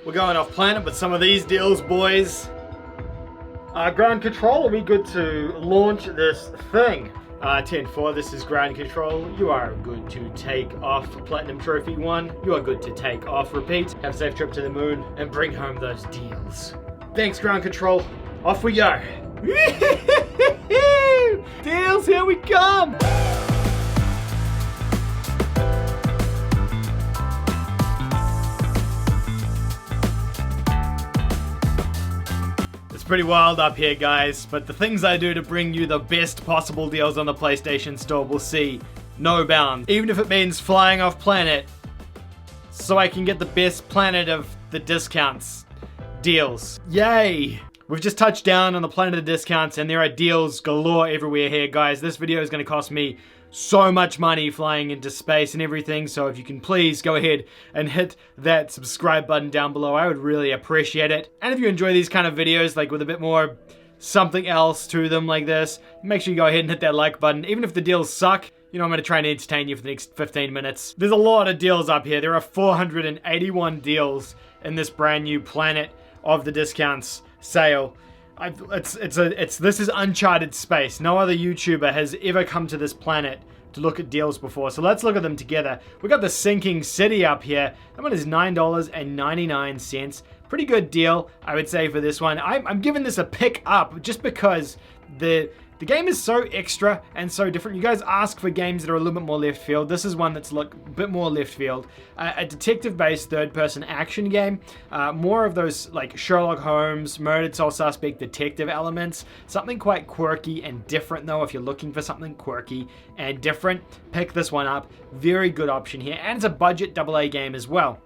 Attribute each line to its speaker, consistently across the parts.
Speaker 1: We're going off planet with some of these deals, boys. Ground control, are we good to launch this thing? 10-4, this is ground control. You are good to take off. Platinum Trophy 1, you are good to take off. Repeat, have a safe trip to the moon and bring home those deals. Thanks, ground control. Off we go. Deals, here we come. It's pretty wild up here, guys, but the things I do to bring you the best possible deals on the PlayStation Store will see no bounds. Even if it means flying off planet so I can get the best planet of the discounts. Deals. Yay! We've just touched down on the planet of the discounts and there are deals galore everywhere here, guys. This video is going to cost me so much money flying into space and everything, so if you can please go ahead and hit that subscribe button down below, I would really appreciate it. And if you enjoy these kind of videos, like with a bit more something else to them like this, make sure you go ahead and hit that like button. Even if the deals suck, you know I'm going to try and entertain you for the next 15 minutes. There's a lot of deals up here. There are 481 deals in this brand new Planet of the Discounts sale. This is uncharted space. No other YouTuber has ever come to this planet to look at deals before. So let's look at them together. We got the Sinking City up here. That one is $9.99. Pretty good deal, I would say, for this one. I'm giving this a pick up just because the game is so extra and so different. You guys ask for games that are a little bit more left field. This is one that's a bit more left field. A detective-based third-person action game. More of those like Sherlock Holmes, Murdered Soul Suspect, detective elements. Something quite quirky and different though. If you're looking for something quirky and different, pick this one up. Very good option here. And it's a budget AA game as well.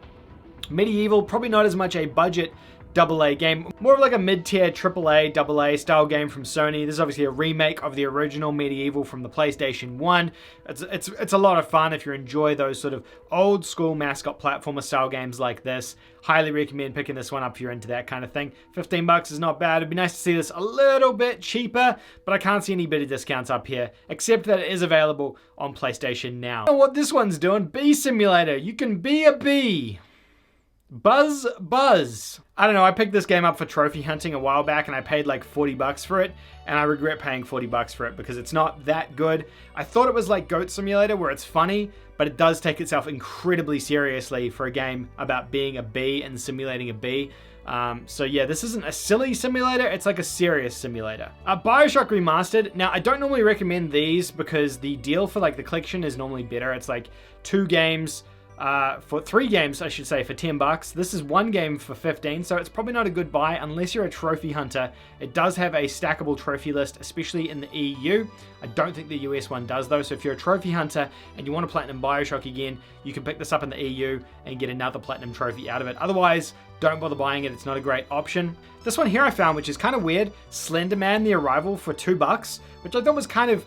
Speaker 1: Medieval, probably not as much a budget AA game, more of like a mid-tier AAA, AA style game from Sony. This is obviously a remake of the original Medieval from the PlayStation 1. It's a lot of fun if you enjoy those sort of old school mascot platformer style games like this. Highly recommend picking this one up if you're into that kind of thing. 15 bucks is not bad. It'd be nice to see this a little bit cheaper, but I can't see any better discounts up here, except that it is available on PlayStation Now. You know what this one's doing? Bee Simulator. You can be a bee. Buzz. I don't know, I picked this game up for trophy hunting a while back and I paid like 40 bucks for it, and I regret paying 40 bucks for it because it's not that good. I thought it was like Goat Simulator where it's funny, but it does take itself incredibly seriously for a game about being a bee and simulating a bee. So yeah, this isn't a silly simulator, it's like a serious simulator. Bioshock Remastered. Now, I don't normally recommend these because the deal for like the collection is normally better. It's like 2 games, for 3 games, I should say, for 10 bucks. This is 1 game for 15, so it's probably not a good buy unless you're a trophy hunter. It does have a stackable trophy list, especially in the EU. I don't think the US one does though, so if you're a trophy hunter and you want to platinum Bioshock again, you can pick this up in the EU and get another platinum trophy out of it. Otherwise, don't bother buying it, it's not a great option. This one here I found, which is kind of weird, Slenderman: The Arrival for 2 bucks, which I thought was kind of...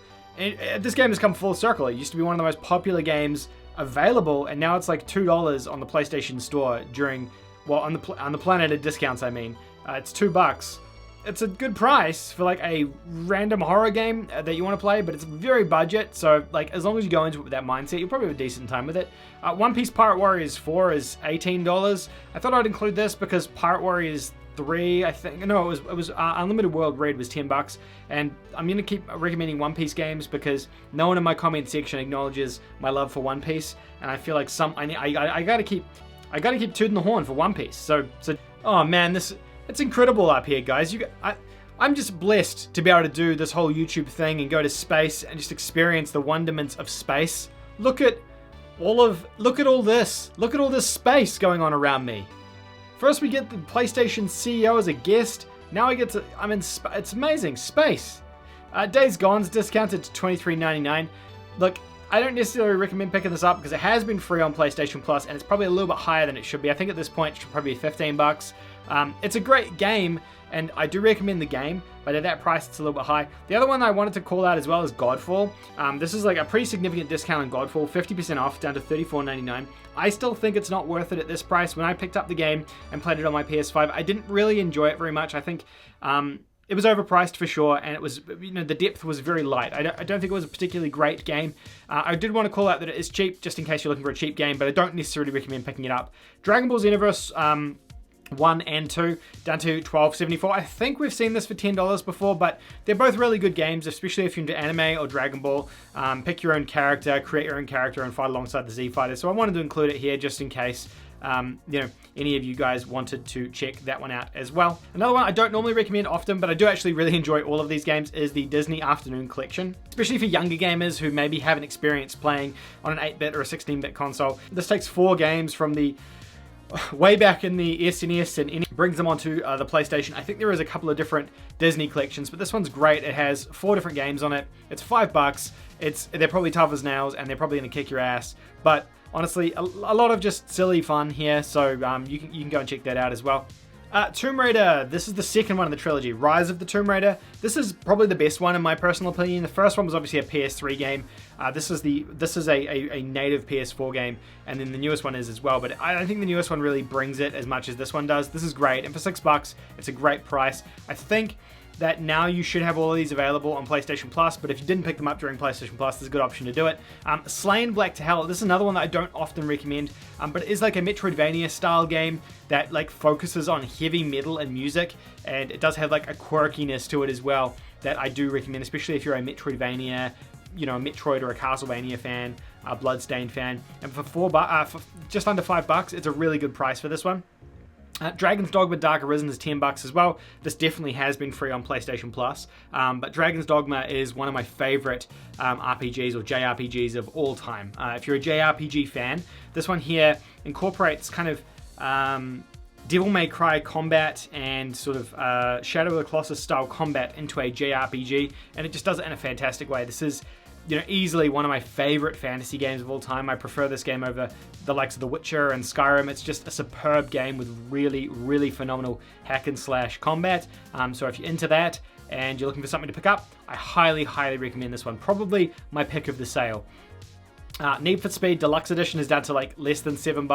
Speaker 1: This game has come full circle. It used to be one of the most popular games available, and now it's like $2 on the PlayStation Store during, well, on the Planet of Discounts, I mean. It's 2 bucks. It's a good price for like a random horror game that you want to play, but it's very budget, so like as long as you go into it with that mindset, you'll probably have a decent time with it. One Piece Pirate Warriors 4 is $18. I thought I'd include this because Pirate Warriors 3, I think, no, it was Unlimited World Red was 10 bucks, and I'm gonna keep recommending One Piece games because no one in my comment section acknowledges my love for One Piece, and I feel like I gotta keep tooting the horn for One Piece. So oh man, it's incredible up here, guys. I'm just blessed to be able to do this whole YouTube thing and go to space and just experience the wonderments of space. Look at all this. Look at all this space going on around me. First we get the PlayStation CEO as a guest. Now I get to, it's amazing, space. Days Gone's discounted to $23.99. Look, I don't necessarily recommend picking this up because it has been free on PlayStation Plus and it's probably a little bit higher than it should be. I think at this point it should probably be 15 bucks. It's a great game and I do recommend the game, but at that price it's a little bit high. The other one I wanted to call out as well is Godfall. This is like a pretty significant discount on Godfall, 50% off, down to $34.99. I still think it's not worth it at this price. When I picked up the game and played it on my PS5, I didn't really enjoy it very much. I think it was overpriced for sure, and it was, you know, the depth was very light. I don't think it was a particularly great game. I did want to call out that it is cheap, just in case you're looking for a cheap game, but I don't necessarily recommend picking it up. Dragon Ball Xenoverse, 1 and 2 down to $12.74. I think we've seen this for $10 before, but they're both really good games, especially if you're into anime or Dragon Ball. Pick your own character, create your own character, and fight alongside the Z Fighters. So I wanted to include it here just in case any of you guys wanted to check that one out as well. Another one I don't normally recommend often, but I do actually really enjoy all of these games, is the Disney Afternoon Collection, especially for younger gamers who maybe haven't experienced playing on an 8-bit or a 16-bit console. This takes 4 games from the way back in the SNES and brings them onto the PlayStation. I think there is a couple of different Disney collections, but this one's great. It has 4 different games on it. It's $5. They're probably tough as nails, and they're probably gonna kick your ass. But honestly, a lot of just silly fun here. So you can go and check that out as well. Tomb Raider, this is the second one in the trilogy, Rise of the Tomb Raider. This is probably the best one in my personal opinion. The first one was obviously a PS3 game. This is a native PS4 game, and then the newest one is as well, but I don't think the newest one really brings it as much as this one does. This is great, and for $6, it's a great price. I think that now you should have all of these available on PlayStation Plus, but if you didn't pick them up during PlayStation Plus, there's a good option to do it. Slain Black to Hell, this is another one that I don't often recommend, but it is like a Metroidvania style game that like focuses on heavy metal and music, and it does have like a quirkiness to it as well that I do recommend, especially if you're a Metroidvania, a Metroid or a Castlevania fan, a Bloodstained fan. And for just under $5, it's a really good price for this one. Dragon's Dogma Dark Arisen is $10 as well. This definitely has been free on PlayStation Plus, but Dragon's Dogma is one of my favorite RPGs or JRPGs of all time. If you're a JRPG fan, this one here incorporates kind of Devil May Cry combat and sort of Shadow of the Colossus style combat into a JRPG, and it just does it in a fantastic way. This is easily one of my favorite fantasy games of all time. I prefer this game over the likes of The Witcher and Skyrim. It's just a superb game with really, really phenomenal hack and slash combat. So if you're into that and you're looking for something to pick up, I highly, highly recommend this one. Probably my pick of the sale. Need for Speed Deluxe Edition is down to like less than $7.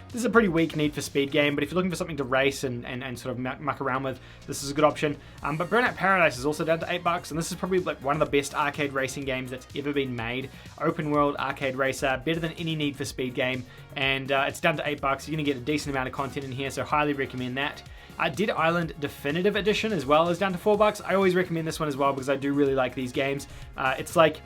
Speaker 1: This is a pretty weak Need for Speed game, but if you're looking for something to race and sort of muck around with, this is a good option. But Burnout Paradise is also down to $8, and this is probably like one of the best arcade racing games that's ever been made. Open world arcade racer, better than any Need for Speed game, and it's down to $8. You're gonna get a decent amount of content in here, so highly recommend that. Dead Island Definitive Edition as well is down to $4. I always recommend this one as well because I do really like these games. It's like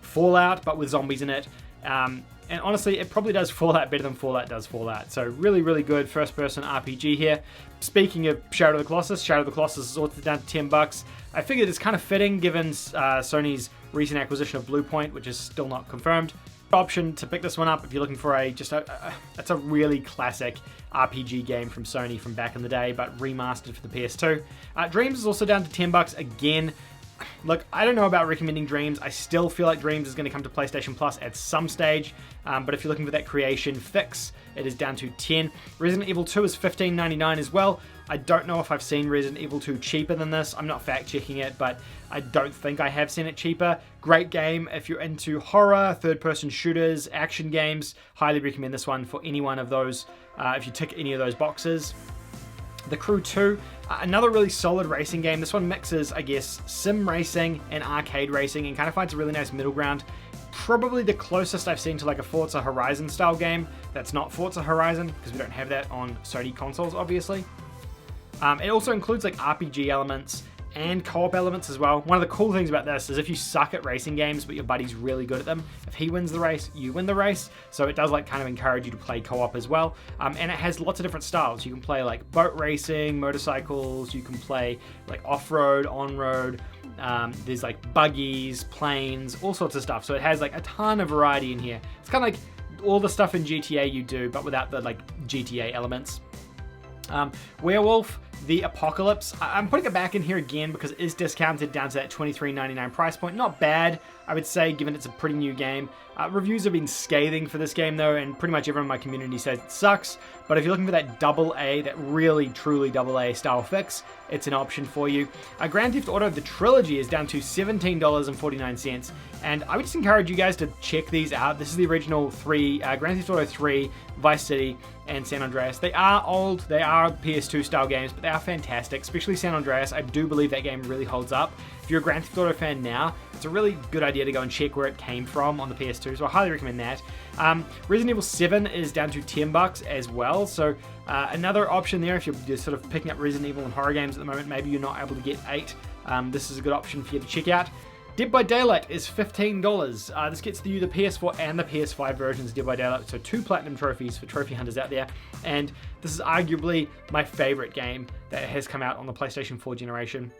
Speaker 1: Fallout, but with zombies in it. And honestly, it probably does Fallout better than Fallout does Fallout. So really, really good first-person RPG here. Speaking of Shadow of the Colossus is also down to $10. I figured it's kind of fitting given Sony's recent acquisition of Bluepoint, which is still not confirmed. Option to pick this one up if you're looking for it's a really classic RPG game from Sony from back in the day, but remastered for the PS2. Dreams is also down to $10 again. Look, I don't know about recommending Dreams. I still feel like Dreams is going to come to PlayStation Plus at some stage, but if you're looking for that creation fix, it is down to $10. Resident Evil 2 is $15.99 as well. I don't know if I've seen Resident Evil 2 cheaper than this. I'm not fact-checking it, but I don't think I have seen it cheaper. Great game if you're into horror, third-person shooters, action games. Highly recommend this one for any one of those, if you tick any of those boxes. The Crew 2, another really solid racing game. This one mixes, I guess, sim racing and arcade racing and kind of finds a really nice middle ground. Probably the closest I've seen to like a Forza Horizon style game that's not Forza Horizon, because we don't have that on Sony consoles, obviously. It also includes like RPG elements and co-op elements as well. One of the cool things about this is if you suck at racing games but your buddy's really good at them, if he wins the race, you win the race. So it does like kind of encourage you to play co-op as well. And it has lots of different styles. You can play like boat racing, motorcycles, you can play like off-road, on-road, there's like buggies, planes, all sorts of stuff. So it has like a ton of variety in here. It's kind of like all the stuff in GTA you do, but without the like GTA elements. Werewolf The Apocalypse, I'm putting it back in here again because it is discounted down to that $23.99 price point. Not bad, I would say, given it's a pretty new game. Reviews have been scathing for this game though, and pretty much everyone in my community says it sucks. But if you're looking for that AA, that really truly AA style fix, it's an option for you. Grand Theft Auto The Trilogy is down to $17.49, and I would just encourage you guys to check these out. This is the original three, Grand Theft Auto 3, Vice City, and San Andreas. They are old, they are PS2 style games, but they are fantastic, especially San Andreas. I do believe that game really holds up. If you're a Grand Theft Auto fan now, it's a really good idea to go and check where it came from on the PS2, so I highly recommend that. Resident Evil 7 is down to $10 as well, so another option there if you're sort of picking up Resident Evil and horror games at the moment. Maybe you're not able to get 8. This is a good option for you to check out. Dead by Daylight is $15. This gets you the PS4 and the PS5 versions of Dead by Daylight, so 2 platinum trophies for trophy hunters out there. And this is arguably my favorite game that has come out on the PlayStation 4 generation.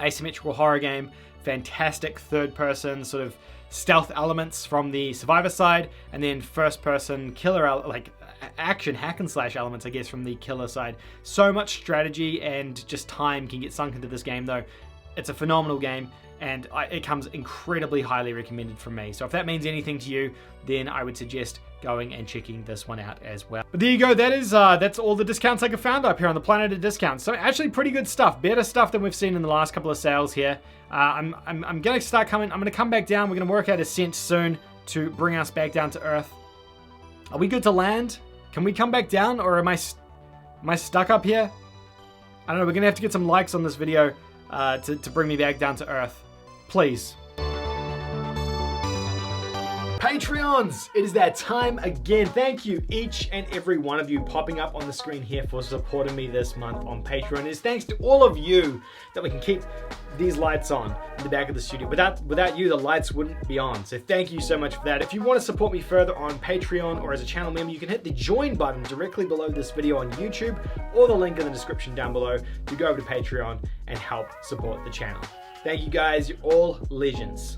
Speaker 1: Asymmetrical horror game, fantastic third-person sort of stealth elements from the survivor side, and then first-person killer, like action hack and slash elements, I guess, from the killer side. So much strategy and just time can get sunk into this game, though. It's a phenomenal game, and it comes incredibly highly recommended from me. So if that means anything to you, then I would suggest going and checking this one out as well. But there you go. That's all the discounts I could find up here on the Planet of Discounts. So actually pretty good stuff. Better stuff than we've seen in the last couple of sales here. I'm gonna start coming. I'm gonna come back down. We're gonna work out a cent soon to bring us back down to Earth. Are we good to land? Can we come back down, or am I stuck up here? I don't know. We're gonna have to get some likes on this video to bring me back down to Earth. Please. Patreons, it is that time again. Thank you, each and every one of you popping up on the screen here for supporting me this month on Patreon. It is thanks to all of you that we can keep these lights on in the back of the studio. Without you, the lights wouldn't be on. So thank you so much for that. If you want to support me further on Patreon or as a channel member, you can hit the join button directly below this video on YouTube, or the link in the description down below to go over to Patreon and help support the channel. Thank you guys, you're all legends.